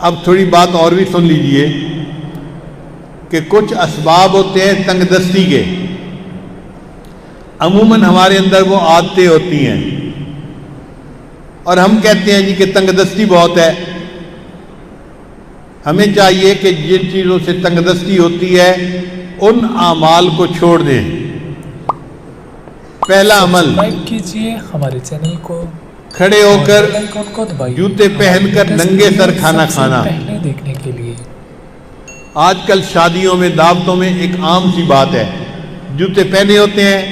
اب تھوڑی بات اور بھی سن لیجئے کہ کچھ اسباب ہوتے ہیں تنگ دستی کے، عموماً ہمارے اندر وہ عادتیں ہوتی ہیں اور ہم کہتے ہیں جی کہ تنگ دستی بہت ہے۔ ہمیں چاہیے کہ جن چیزوں سے تنگ دستی ہوتی ہے ان اعمال کو چھوڑ دیں۔ پہلا عمل، سبسکرائب کیجئے ہمارے چینل کو، کھڑے ہو اور کر بیل آئیکن کو دبائیے جوتے پہن کر ہماری ننگے لیٹسٹ سر ویڈیو کھانا سب سے کھانا۔ پہلے دیکھنے کے لیے آج کل شادیوں میں، دعوتوں میں ایک عام سی بات ہے، جوتے پہنے ہوتے ہیں،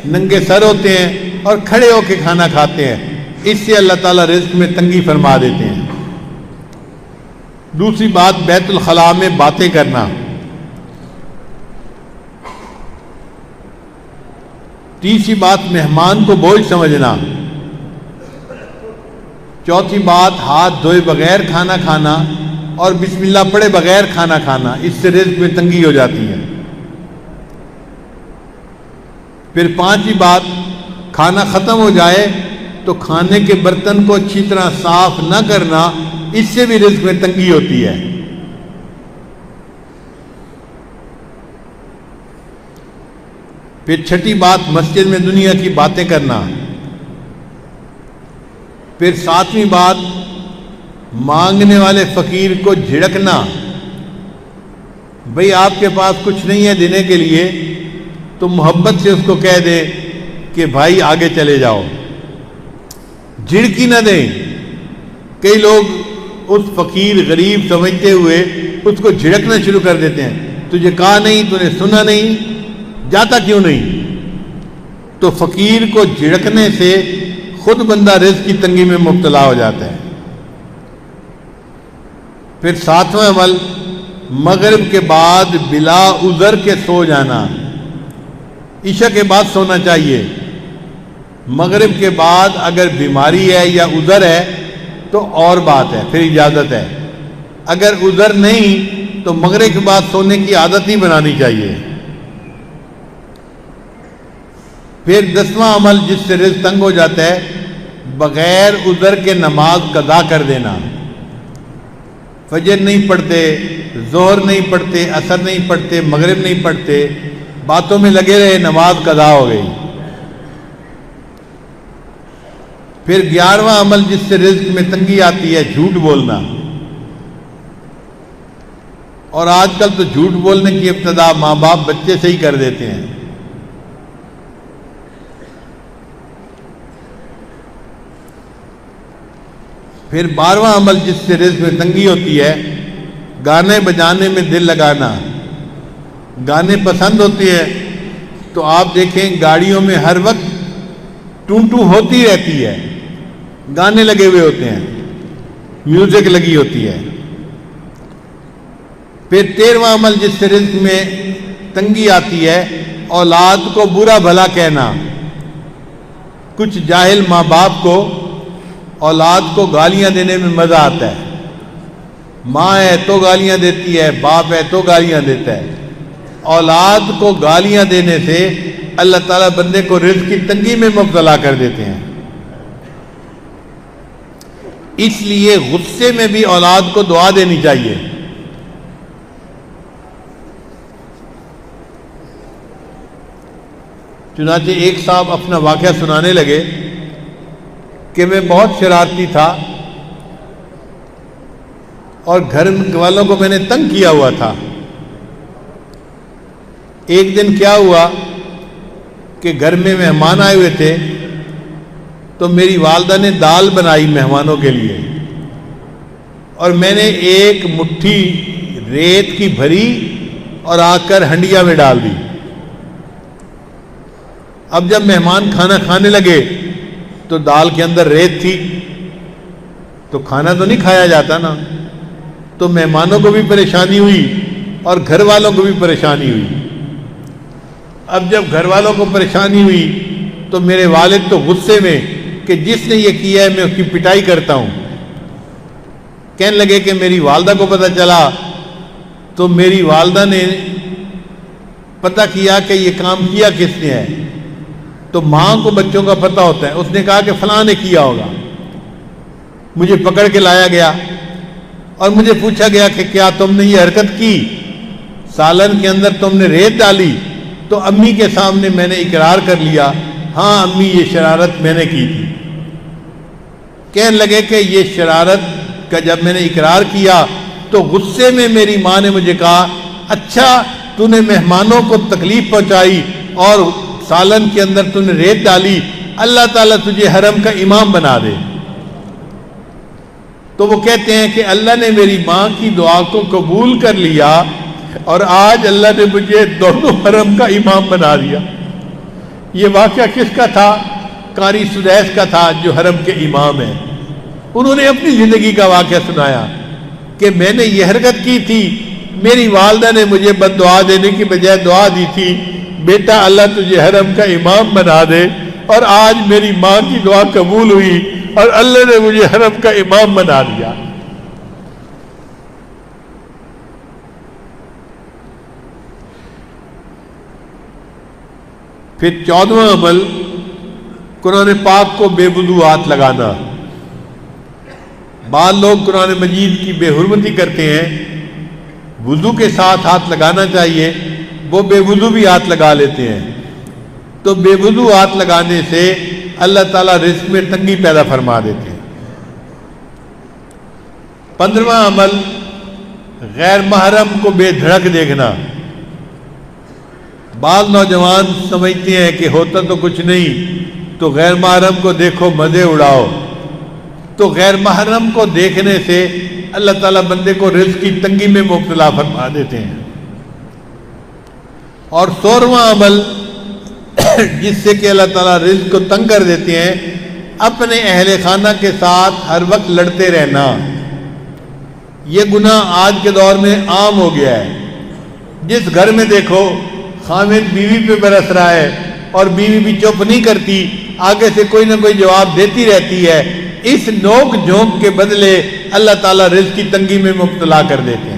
ننگے سر ہوتے ہیں اور کھڑے ہو کے کھانا کھاتے ہیں۔ اس سے اللہ تعالیٰ رزق میں تنگی فرما دیتے ہیں۔ دوسری بات، بیت الخلاء میں باتیں کرنا۔ تیسری بات، مہمان کو بوجھ سمجھنا۔ چوتھی بات، ہاتھ دھوئے بغیر کھانا کھانا اور بسم اللہ پڑھے بغیر کھانا کھانا، اس سے رزق میں تنگی ہو جاتی ہے۔ پھر پانچویں بات، کھانا ختم ہو جائے تو کھانے کے برتن کو اچھی طرح صاف نہ کرنا، اس سے بھی رزق میں تنگی ہوتی ہے۔ پھر چھٹی بات، مسجد میں دنیا کی باتیں کرنا۔ پھر ساتویں بات، مانگنے والے فقیر کو جھڑکنا۔ بھئی آپ کے پاس کچھ نہیں ہے دینے کے لیے تو محبت سے اس کو کہہ دے کہ بھائی آگے چلے جاؤ، جھڑکی نہ دیں۔ کئی لوگ اس فقیر غریب سمجھتے ہوئے اس کو جھڑکنا شروع کر دیتے ہیں، تجھے کہا نہیں، تو نے سنا نہیں، جاتا کیوں نہیں؟ تو فقیر کو جھڑکنے سے خود بندہ رزق کی تنگی میں مبتلا ہو جاتا ہے۔ پھر ساتواں عمل، مغرب کے بعد بلا عذر کے سو جانا۔ عشاء کے بعد سونا چاہیے۔ مغرب کے بعد اگر بیماری ہے یا عذر ہے تو اور بات ہے، پھر اجازت ہے۔ اگر عذر نہیں تو مغرب کے بعد سونے کی عادت ہی بنانی چاہیے۔ پھر 10واں عمل جس سے رزق تنگ ہو جاتا ہے، بغیر عذر کے نماز قضا کر دینا۔ فجر نہیں پڑھتے، ظہر نہیں پڑھتے، عصر نہیں پڑھتے، مغرب نہیں پڑھتے، باتوں میں لگے رہے، نماز قضا ہو گئی۔ پھر 11واں عمل جس سے رزق میں تنگی آتی ہے، جھوٹ بولنا۔ اور آج کل تو جھوٹ بولنے کی ابتدا ماں باپ بچے سے ہی کر دیتے ہیں۔ پھر 12واں عمل جس سے رزق میں تنگی ہوتی ہے، گانے بجانے میں دل لگانا۔ گانے پسند ہوتے ہیں تو آپ دیکھیں گاڑیوں میں ہر وقت ٹوں ٹوں ہوتی رہتی ہے، گانے لگے ہوئے ہوتے ہیں، میوزک لگی ہوتی ہے۔ پھر 13واں عمل جس سے رزق میں تنگی آتی ہے، اولاد کو برا بھلا کہنا۔ کچھ جاہل ماں باپ کو اولاد کو گالیاں دینے میں مزہ آتا ہے۔ ماں ہے تو گالیاں دیتی ہے، باپ ہے تو گالیاں دیتا ہے۔ اولاد کو گالیاں دینے سے اللہ تعالیٰ بندے کو رزق کی تنگی میں مبتلا کر دیتے ہیں۔ اس لیے غصے میں بھی اولاد کو دعا دینی چاہیے۔ چنانچہ ایک صاحب اپنا واقعہ سنانے لگے کہ میں بہت شرارتی تھا اور گھر والوں کو میں نے تنگ کیا ہوا تھا۔ ایک دن کیا ہوا کہ گھر میں مہمان آئے ہوئے تھے تو میری والدہ نے دال بنائی مہمانوں کے لیے، اور میں نے ایک مٹھی ریت کی بھری اور آ کر ہنڈیا میں ڈال دی۔ اب جب مہمان کھانا کھانے لگے تو دال کے اندر ریت تھی، تو کھانا تو نہیں کھایا جاتا نا، تو مہمانوں کو بھی پریشانی ہوئی اور گھر والوں کو بھی پریشانی ہوئی۔ اب جب گھر والوں کو پریشانی ہوئی تو میرے والد تو غصے میں کہ جس نے یہ کیا ہے میں اس کی پٹائی کرتا ہوں۔ کہنے لگے کہ میری والدہ کو پتہ چلا تو میری والدہ نے پتہ کیا کہ یہ کام کیا کس نے ہے، تو ماں کو بچوں کا پتہ ہوتا ہے، اس نے کہا کہ فلاں نے کیا ہوگا۔ مجھے پکڑ کے لایا گیا اور مجھے پوچھا گیا کہ کیا تم نے یہ حرکت کی، سالن کے اندر تم نے ریت ڈالی، تو امی کے سامنے میں نے اقرار کر لیا، ہاں امی یہ شرارت میں نے کی تھی۔ کہنے لگے کہ یہ شرارت کا جب میں نے اقرار کیا تو غصے میں میری ماں نے مجھے کہا، اچھا تو نے مہمانوں کو تکلیف پہنچائی اور سالن کے اندر تو نے ریت ڈالی، اللہ تعالیٰ تجھے حرم کا امام بنا دے۔ تو وہ کہتے ہیں کہ اللہ نے میری ماں کی دعا کو قبول کر لیا اور آج اللہ نے مجھے دونوں حرم کا امام بنا دیا۔ یہ واقعہ کس کا تھا؟ قاری سدیس کا تھا جو حرم کے امام ہیں۔ انہوں نے اپنی زندگی کا واقعہ سنایا کہ میں نے یہ حرکت کی تھی، میری والدہ نے مجھے بد دعا دینے کی بجائے دعا دی تھی، بیٹا اللہ تجھے حرم کا امام بنا دے، اور آج میری ماں کی دعا قبول ہوئی اور اللہ نے مجھے حرم کا امام بنا دیا۔ پھر 14واں عمل، قرآن پاک کو بے وضو ہاتھ لگانا۔ بعض لوگ قرآن مجید کی بے حرمتی کرتے ہیں، وضو کے ساتھ ہاتھ لگانا چاہیے، وہ بے وضو بھی ہاتھ لگا لیتے ہیں۔ تو بے وضو ہاتھ لگانے سے اللہ تعالیٰ رزق میں تنگی پیدا فرما دیتے ہیں۔ 15واں عمل، غیر محرم کو بے دھڑک دیکھنا۔ بعض نوجوان سمجھتے ہیں کہ ہوتا تو کچھ نہیں، تو غیر محرم کو دیکھو مزے اڑاؤ۔ تو غیر محرم کو دیکھنے سے اللہ تعالیٰ بندے کو رزق کی تنگی میں مبتلا فرما دیتے ہیں۔ اور 16واں عمل جس سے کہ اللہ تعالیٰ رزق کو تنگ کر دیتے ہیں، اپنے اہل خانہ کے ساتھ ہر وقت لڑتے رہنا۔ یہ گناہ آج کے دور میں عام ہو گیا ہے۔ جس گھر میں دیکھو خامد بیوی پہ برس رہا ہے اور بیوی بھی چپ نہیں کرتی، آگے سے کوئی نہ کوئی جواب دیتی رہتی ہے، اس نوک جھونک کے بدلے اللہ تعالیٰ رزق کی تنگی میں مبتلا کر دیتے ہیں۔